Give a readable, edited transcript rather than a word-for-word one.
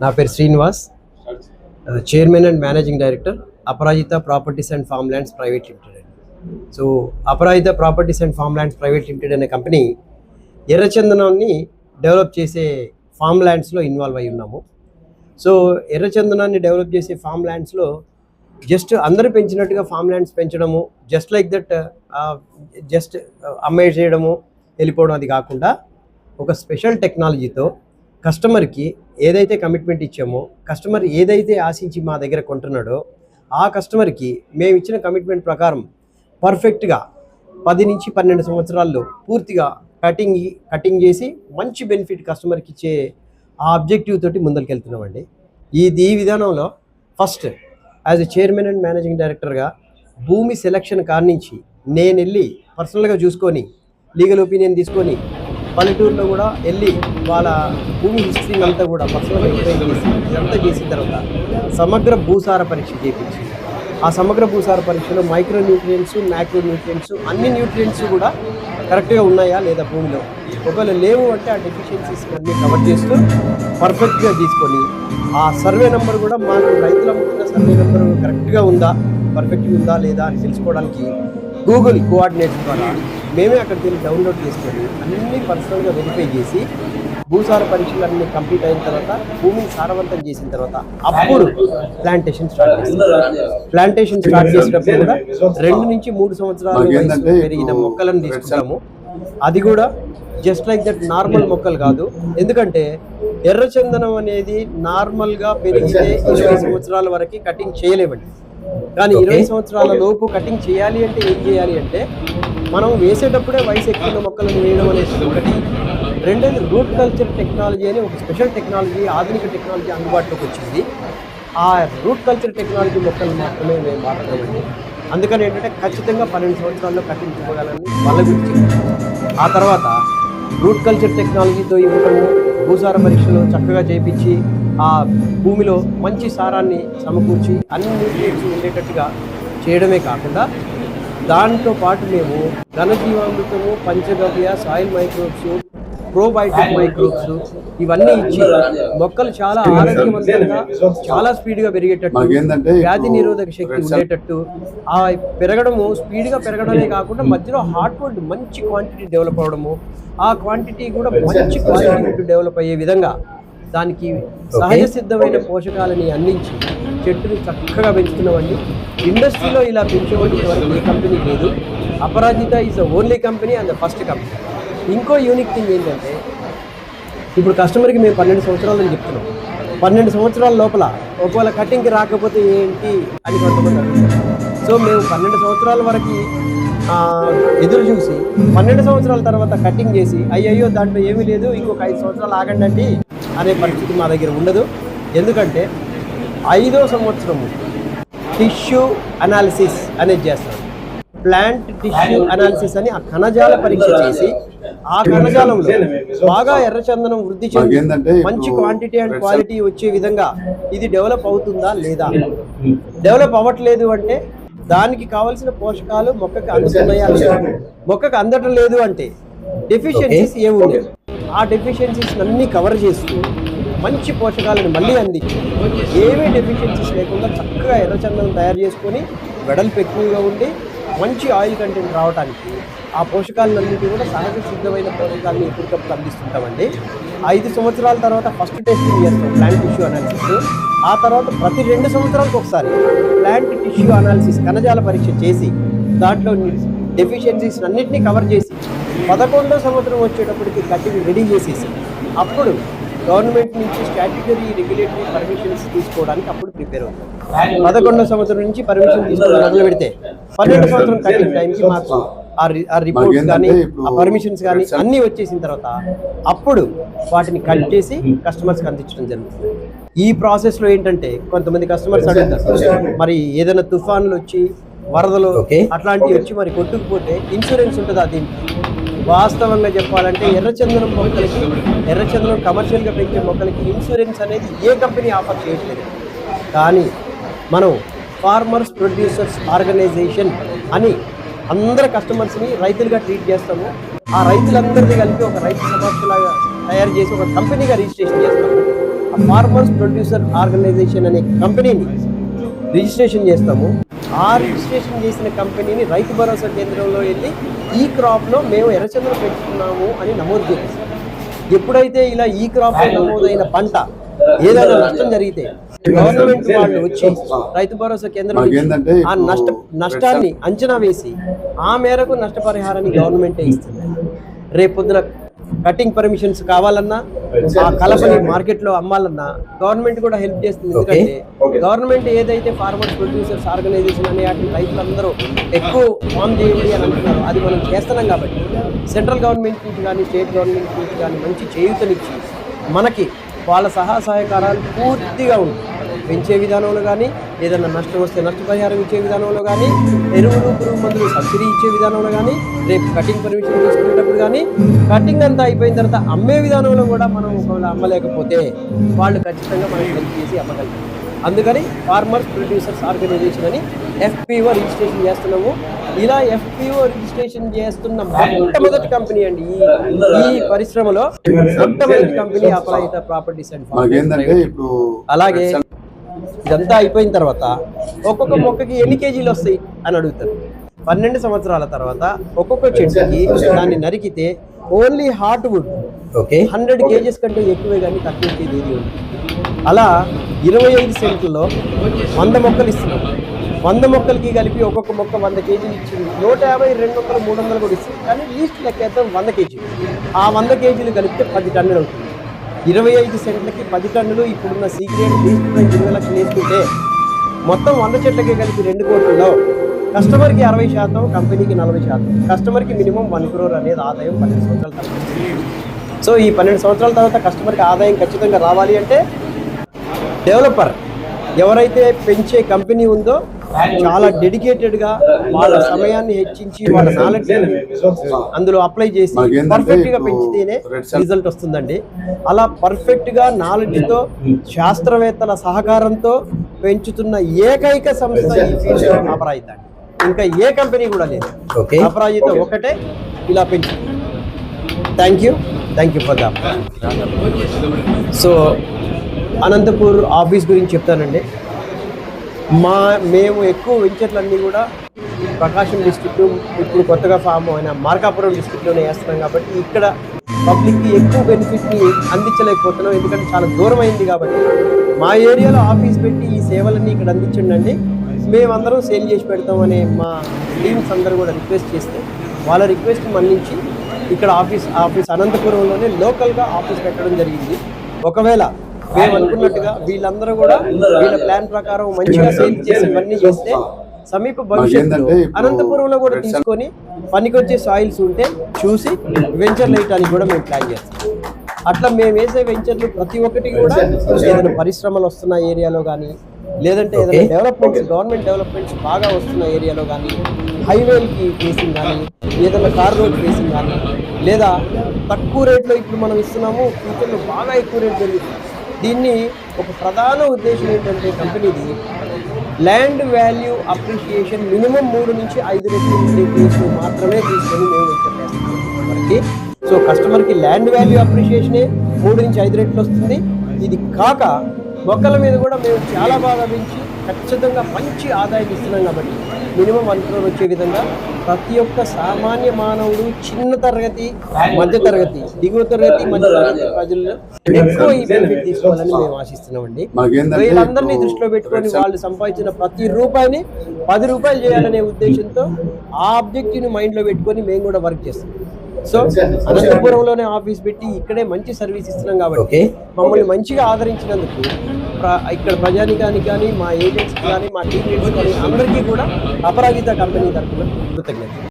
నా పేరు Srinivas, chairman and managing director Aparajita properties and farm lands private limited. So Aparajita properties and farm lands private limited అనే company ఎర్రచందనాన్ని develop చేసే farm ల్యాండ్స్లో involve అయి ఉన్నాము. సో ఎర్రచందనాన్ని డెవలప్ చేసే ఫార్మ్ ల్యాండ్స్లో జస్ట్ అందరూ పెంచినట్టుగా ఫార్మ్ ల్యాండ్స్ పెంచడము, జస్ట్ లైక్ దట్ జస్ట్ అమ్మేసేయడము వెళ్ళిపోవడం అది కాకుండా ఒక స్పెషల్ టెక్నాలజీతో కస్టమర్కి ఏదైతే కమిట్మెంట్ ఇచ్చామో, కస్టమర్ ఏదైతే ఆశించి మా దగ్గర కొంటున్నాడో ఆ కస్టమర్కి మేము ఇచ్చిన కమిట్మెంట్ ప్రకారం పర్ఫెక్ట్గా 10 నుంచి 12 సంవత్సరాల్లో పూర్తిగా కటింగ్ చేసి మంచి బెనిఫిట్ కస్టమర్కి ఇచ్చే ఆ ఆబ్జెక్టివ్ తోటి ముందరికి వెళ్తున్నామండి. ఈ విధానంలో first as a chairman and managing డైరెక్టర్గా భూమి సెలక్షన్ కానించి నేను వెళ్ళి పర్సనల్గా చూసుకొని లీగల్ ఒపీనియన్ తీసుకొని పల్లెటూరులో కూడా వెళ్ళి వాళ్ళ భూమి హిస్టరీ అంతా కూడా పర్సనల్గా ఎక్స్ప్లెయిన్ చేసి ఇదంతా చేసిన తర్వాత సమగ్ర భూసార పరీక్ష చేయించి ఆ సమగ్ర భూసార పరీక్షలో మైక్రో న్యూట్రియంట్స్, మ్యాక్రో న్యూట్రియంట్స్ అన్ని న్యూట్రియంట్స్ కూడా కరెక్ట్గా ఉన్నాయా లేదా భూమిలో, ఒకవేళ లేవు అంటే ఆ డెఫిషియన్సీస్ అన్నీ కవర్ చేస్తూ పర్ఫెక్ట్గా తీసుకొని ఆ సర్వే నెంబర్ కూడా మాకు రైతులు అమ్ముతున్న సర్వే నెంబర్ కరెక్ట్గా ఉందా, పర్ఫెక్ట్గా ఉందా లేదా అని తెలుసుకోవడానికి గూగుల్ కోఆర్డినేట్స్ ద్వారా మేమే అక్కడికి వెళ్ళి డౌన్లోడ్ చేసుకొని అన్నీ పర్సనల్గా వెరిఫై చేసి భూసార పరీక్షలు అన్నీ కంప్లీట్ అయిన తర్వాత భూమిని సారవంతం చేసిన తర్వాత అప్పుడు ప్లాంటేషన్ స్టార్ట్ చేసినప్పుడు కూడా 2 నుంచి 3 సంవత్సరాలు వయసు పెరిగిన మొక్కలను తీసుకుంటాము. అది కూడా జస్ట్ లైక్ దట్ నార్మల్ మొక్కలు కాదు, ఎందుకంటే ఎర్రచందనం అనేది నార్మల్గా పెరిగితే 20 సంవత్సరాల వరకు కటింగ్ చేయలేమండి. కానీ 20 సంవత్సరాల లోపు కటింగ్ చేయాలి అంటే ఏం చేయాలి అంటే మనం వేసేటప్పుడే వయసు ఎక్కువ మొక్కలను వేయడం అనేది ఒకటి. రెండోది రూట్ కల్చర్ టెక్నాలజీ అని ఒక స్పెషల్ టెక్నాలజీ, ఆధునిక టెక్నాలజీ అందుబాటులోకి వచ్చింది. ఆ రూట్ కల్చర్ టెక్నాలజీ మొక్కలు మాత్రమే మేము వాడుతున్నామండి. అందుకని ఏంటంటే ఖచ్చితంగా 12 సంవత్సరాల్లో కటింగ్ చేయగలని వాళ్ళ గురించి. ఆ తర్వాత రూట్ కల్చర్ టెక్నాలజీతో ఇవ్వటము, భూసార పరీక్షలు చక్కగా చేయించి ఆ భూమిలో మంచి సారాన్ని సమకూర్చి అన్ని న్యూట్రియంట్స్ ఉండేటట్టుగా చేయడమే కాకుండా దాంతో పాటు మేము ఘనజీవామృతము, పంచగవ్య, సాయిల్ మైక్రోబ్స్, ప్రోబయోటిక్ మైక్రోబ్స్ ఇవన్నీ ఇచ్చి మొక్కలు చాలా ఆరోగ్యవంతంగా చాలా స్పీడ్గా పెరిగేటట్టు, వ్యాధి నిరోధక శక్తి ఉండేటట్టు, ఆ పెరగడము స్పీడ్గా పెరగడమే కాకుండా మధ్యలో హార్ట్వుడ్ మంచి క్వాంటిటీ డెవలప్ అవడము, ఆ క్వాంటిటీ కూడా మంచి క్వాలిటీ డెవలప్ అయ్యే విధంగా దానికి సహజ సిద్ధమైన పోషకాలని అందించి చెట్టుని చక్కగా పెంచుతున్నామండి. ఇండస్ట్రీలో ఇలా పెంచేవాడి వరకు ఏ కంపెనీ లేదు. Aparajita is the only company and the first company. ఇంకో యూనిక్ థింగ్ ఏంటంటే ఇప్పుడు కస్టమర్కి మేము 12 సంవత్సరాలు అని చెప్తున్నాం. 12 సంవత్సరాల లోపల ఒకవేళ కటింగ్కి రాకపోతే ఏంటి అని కొంతమంది అడుగుతారు. సో మేము 12 సంవత్సరాల వరకు ఎదురు చూసి 12 సంవత్సరాల తర్వాత కటింగ్ చేసి అయ్యయ్యో దాంట్లో ఏమీ లేదు ఇంకొక 5 సంవత్సరాలు ఆగండి అనే పరిస్థితి మా దగ్గర ఉండదు. ఎందుకంటే 5వ సంవత్సరము టిష్యూ అనాలిసిస్ అనేది చేస్తాం. ప్లాంట్ టిష్యూ అనాలిసిస్ అని ఆ కణజాల పరీక్ష చేసి ఆ కణజాలంలో బాగా ఎర్రచందనం వృద్ధి చెంది మంచి క్వాంటిటీ అండ్ క్వాలిటీ వచ్చే విధంగా ఇది డెవలప్ అవుతుందా లేదా, డెవలప్ అవ్వట్లేదు అంటే దానికి కావాల్సిన పోషకాలు మొక్కకి అందుతున్నాయా లేదా, మొక్కకు అందటం లేదు అంటే డెఫిషియన్సీస్ ఏమున్నాయి, ఆ డెఫిషియన్సీస్ అన్నీ కవర్ చేస్తూ మంచి పోషకాలను మళ్ళీ అందించి ఏమీ డెఫిషియన్సీస్ లేకుండా చక్కగా ఎర్రచందనం తయారు చేసుకొని వెడల్పు ఎక్కువగా ఉండి మంచి ఆయిల్ కంటెంట్ రావడానికి ఆ పోషకాలన్నింటినీ కూడా సహజ సిద్ధమైన పోషకాలను ఎప్పటికప్పుడు అందిస్తుంటామండి. 5 సంవత్సరాల తర్వాత ఫస్ట్ టెస్టింగ్ చేస్తాం ప్లాంట్ టిష్యూ అనాలిసిస్. ఆ తర్వాత ప్రతి 2 సంవత్సరాలకు ఒకసారి ప్లాంట్ టిష్యూ అనాలిసిస్ కణజాల పరీక్ష చేసి దాంట్లో డెఫిషియన్సీస్ అన్నింటినీ కవర్ చేసి 11వ సంవత్సరం వచ్చేటప్పటికి కటింగ్ రెడీ చేసేసి అప్పుడు గవర్నమెంట్ నుంచి స్టాట్యూటరీ రెగ్యులేటరీ పర్మిషన్స్ తీసుకోవడానికి అప్పుడు ప్రిపేర్ అవుతాం. 11వ సంవత్సరం నుంచి పర్మిషన్ తీసుకోవడం మొదలు పెడితే 12వ సంవత్సరం కటింగ్ టైంకి మాకు ఆ రిపోర్ట్స్ కానీ ఆ పర్మిషన్స్ కానీ అన్నీ వచ్చేసిన తర్వాత అప్పుడు వాటిని కట్ చేసి కస్టమర్స్కి అందించడం జరుగుతుంది. ఈ ప్రాసెస్లో ఏంటంటే కొంతమంది కస్టమర్స్ అడుగుతారు మరి ఏదైనా తుఫాన్లు వచ్చి వరదలు అట్లాంటివి వచ్చి మరి కొట్టుకుపోతే ఇన్సూరెన్స్ ఉంటుందా దీనికి? వాస్తవంగా చెప్పాలంటే ఎర్రచందనం మొక్కలకి, ఎర్రచందనం కమర్షియల్గా పెంచే మొక్కలకి ఇన్సూరెన్స్ అనేది ఏ కంపెనీ ఆఫర్ చేయట్లేదు. కానీ మనం ఫార్మర్స్ ప్రొడ్యూసర్స్ ఆర్గనైజేషన్ అని అందరు కస్టమర్స్ని రైతులుగా ట్రీట్ చేస్తాము. ఆ రైతులందరిది కలిపి ఒక రైతు సమక్షలాగా తయారు చేసి ఒక కంపెనీగా రిజిస్ట్రేషన్ చేస్తాము. ఒక ఫార్మర్స్ ప్రొడ్యూసర్ ఆర్గనైజేషన్ అనే కంపెనీని రిజిస్ట్రేషన్ చేస్తాము. ఆ రిజిస్ట్రేషన్ చేసిన కంపెనీని రైతు భరోసా కేంద్రంలో వెళ్ళి ఈ క్రాప్లో మేము ఎర్రచందనం పెంచుతున్నాము అని నమోదు చేస్తాం. ఎప్పుడైతే ఇలా ఈ క్రాప్ నమోదైన పంట ఏదైనా నష్టం జరిగితే గవర్నమెంట్ వాళ్ళు వచ్చి రైతు భరోసా కేంద్రం ఆ నష్టాన్ని అంచనా వేసి ఆ మేరకు నష్టపరిహారాన్ని గవర్నమెంటే ఇస్తుంది. రేపొద్దున కటింగ్ పర్మిషన్స్ కావాలన్నా, ఆ కలపని మార్కెట్లో అమ్మాలన్నా గవర్నమెంట్ కూడా హెల్ప్ చేస్తుంది. ఎందుకంటే గవర్నమెంట్ ఏదైతే ఫార్మర్స్ ప్రొడ్యూసర్స్ ఆర్గనైజేషన్ అనే వాటి రైతులందరూ ఎక్కువ ఫామ్ చేయండి అని అంటున్నారు, అది మనం చేస్తున్నాం. కాబట్టి సెంట్రల్ గవర్నమెంట్ నుంచి కానీ స్టేట్ గవర్నమెంట్ నుంచి కానీ మంచి చేయూతనిచ్చి మనకి వాళ్ళ సహకారాలు పూర్తిగా ఉంటాయి. పెంచే విధానంలో కానీ, ఏదైనా నష్టం వస్తే నష్టపరిహారం ఇచ్చే విధానంలో కానీ, ఎరువులు పురుగు మందులు సబ్సిడీ ఇచ్చే విధానంలో కానీ, రేపు కటింగ్ పర్మిషన్ తీసుకునేటప్పుడు కానీ, కటింగ్ అంతా అయిపోయిన తర్వాత అమ్మే విధానంలో కూడా మనం ఒకవేళ అమ్మలేకపోతే వాళ్ళు ఖచ్చితంగా మనకి హెల్ప్ చేసి అమ్మగలుగుతారు. అందుకని ఫార్మర్స్ ప్రొడ్యూసర్స్ ఆర్గనైజేషన్ అని FPO రిజిస్ట్రేషన్ చేస్తున్నాము. ఇలా FPO రిజిస్ట్రేషన్ చేస్తున్న మొట్టమొదటి కంపెనీ అండి ఈ పరిశ్రమలో మొట్టమొదటి company Aparajita properties and farms. అలాగే ఇదంతా అయిపోయిన తర్వాత ఒక్కొక్క మొక్కకి ఎన్ని కేజీలు వస్తాయి అని అడుగుతారు. 12 సంవత్సరాల తర్వాత ఒక్కొక్క చెట్టుకి దాన్ని నరికితే ఓన్లీ హార్ట్ వుడ్ 100 కేజీస్ కంటే ఎక్కువే కానీ తక్కువ కేజీ ఉంది. అలా 25 సెంట్లలో 100 మొక్కలు ఇస్తున్నాం. 100 మొక్కలకి కలిపి ఒక్కొక్క మొక్క 100 కేజీలు ఇచ్చింది. 150, 200, 300 కూడా ఇస్తుంది. కానీ లీస్ట్ లెక్కేద్దాం 100 కేజీలు. ఆ 100 కేజీలు కలిపితే 10 టన్నులు అవుతుంది. 25 సెంట్లకి 10 టన్నులు. ఇప్పుడున్న సీక్రెట్ లీస్ట్ 20 లక్షలు వేసుకుంటే మొత్తం 100 చెట్లకి కలిపి 2 కోట్లలో కస్టమర్కి 60%, కంపెనీకి 40%. కస్టమర్కి మినిమం 1 crore అనేది ఆదాయం 12 సంవత్సరాల తర్వాత. సో ఈ 12 సంవత్సరాల తర్వాత కస్టమర్కి ఆదాయం ఖచ్చితంగా రావాలి అంటే డెవలపర్ ఎవరైతే పెంచే కంపెనీ ఉందో చాలా డెడికేటెడ్గా వాళ్ళ సమయాన్ని హెచ్చించి వాళ్ళ నాలెడ్జ్ అందులో అప్లై చేసి పర్ఫెక్ట్గా పెంచితేనే రిజల్ట్ వస్తుందండి. అలా పర్ఫెక్ట్గా నాలెడ్జ్తో శాస్త్రవేత్తల సహకారంతో పెంచుతున్న ఏకైక సంస్థ ఈ ఫీల్డ్ అపరాజిత. ఇంకా ఏ కంపెనీ కూడా లేదు. అపరాజిత ఒకటే ఇలా పెంచుతుంది. Thank you for that. So Anantapur office గురించి చెప్తానండి. మేము ఎక్కువ వెంచర్లన్నీ కూడా ప్రకాశం డిస్ట్రిక్ట్, ఇప్పుడు కొత్తగా ఫామ్ అయిన మార్కాపురం డిస్ట్రిక్ట్లోనే వేస్తున్నాం. కాబట్టి ఇక్కడ పబ్లిక్కి ఎక్కువ బెనిఫిట్ని అందించలేకపోతున్నాం, ఎందుకంటే చాలా దూరం అయింది. కాబట్టి మా ఏరియాలో ఆఫీస్ పెట్టి ఈ సేవలన్నీ ఇక్కడ అందించండి, మేమందరం సేల్ చేసి పెడతామని మా టీమ్స్ అందరూ కూడా రిక్వెస్ట్ చేస్తే వాళ్ళ రిక్వెస్ట్ మన్నించి ఇక్కడ ఆఫీస్ అనంతపురంలోనే లోకల్గా ఆఫీస్ పెట్టడం జరిగింది. ఒకవేళ మేము అనుకున్నట్టుగా వీళ్ళందరూ కూడా వీళ్ళ ప్లాన్ ప్రకారం మంచిగా సేల్ చేసి ఇవన్నీ చేస్తే సమీప భవిష్యత్తులో అనంతపురంలో కూడా తీసుకొని పనికొచ్చే సాయిల్స్ ఉంటే చూసి వెంచర్లు వేయడానికి కూడా మేము ప్లాన్ చేస్తాం. అట్లా మేము వేసే వెంచర్లు ప్రతి ఒక్కటి కూడా ఏదైనా పరిశ్రమలు వస్తున్న ఏరియాలో కానీ, లేదంటే ఏదైనా డెవలప్మెంట్స్ గవర్నమెంట్ డెవలప్మెంట్స్ బాగా వస్తున్న ఏరియాలో కానీ, హైవేలకి ఫేసింగ్ కానీ, ఏదైనా కార్ రోడ్ ఫేసింగ్ కానీ, లేదా తక్కువ రేట్లో ఇప్పుడు మనం ఇస్తున్నాము, ఫ్యూచర్లో బాగా ఎక్కువ రేట్ పెరుగుతుంది. దీన్ని ఒక ప్రధాన ఉద్దేశం ఏంటంటే కంపెనీది ల్యాండ్ వాల్యూ అప్రిషియేషన్ మినిమం 3 నుంచి 5 రెట్లు మాత్రమే తీసుకొని మేము వెంచర్ చేస్తాం. సో కస్టమర్కి ల్యాండ్ వాల్యూ అప్రిషియేషనే 3 నుంచి 5 రెట్లు వస్తుంది. ఇది కాక మొక్కల మీద కూడా మేము చాలా బాగా పెంచి ఖచ్చితంగా మంచి ఆదాయం ఇస్తున్నాం. కాబట్టి మినిమం 1 crore వచ్చే విధంగా ప్రతి ఒక్క సామాన్య మానవుడు, చిన్న తరగతి, మధ్య తరగతి, దిగువ తరగతి, మధ్య తరగతి ప్రజలు ఎక్కువ ఈ బెనిఫిట్ తీసుకోవాలని మేము ఆశిస్తున్నామండి. వీళ్ళందరినీ దృష్టిలో పెట్టుకొని వాళ్ళు సంపాదించిన ప్రతి రూపాయిని 10 రూపాయలు చేయాలనే ఉద్దేశంతో ఆ ఆబ్జెక్టివ్ని మైండ్లో పెట్టుకొని మేము కూడా వర్క్ చేస్తాం. సో అనంతపురంలోనే ఆఫీస్ పెట్టి ఇక్కడే మంచి సర్వీస్ ఇస్తున్నాం. కాబట్టి మమ్మల్ని మంచిగా ఆదరించినందుకు ఇక్కడ ప్రజానికానికి కానీ, మా ఏజెంట్స్కి కానీ, మా టీమ్ లీడర్స్ కానీ అందరికీ కూడా అపరాజిత కంపెనీ తరఫున కృతజ్ఞతలు.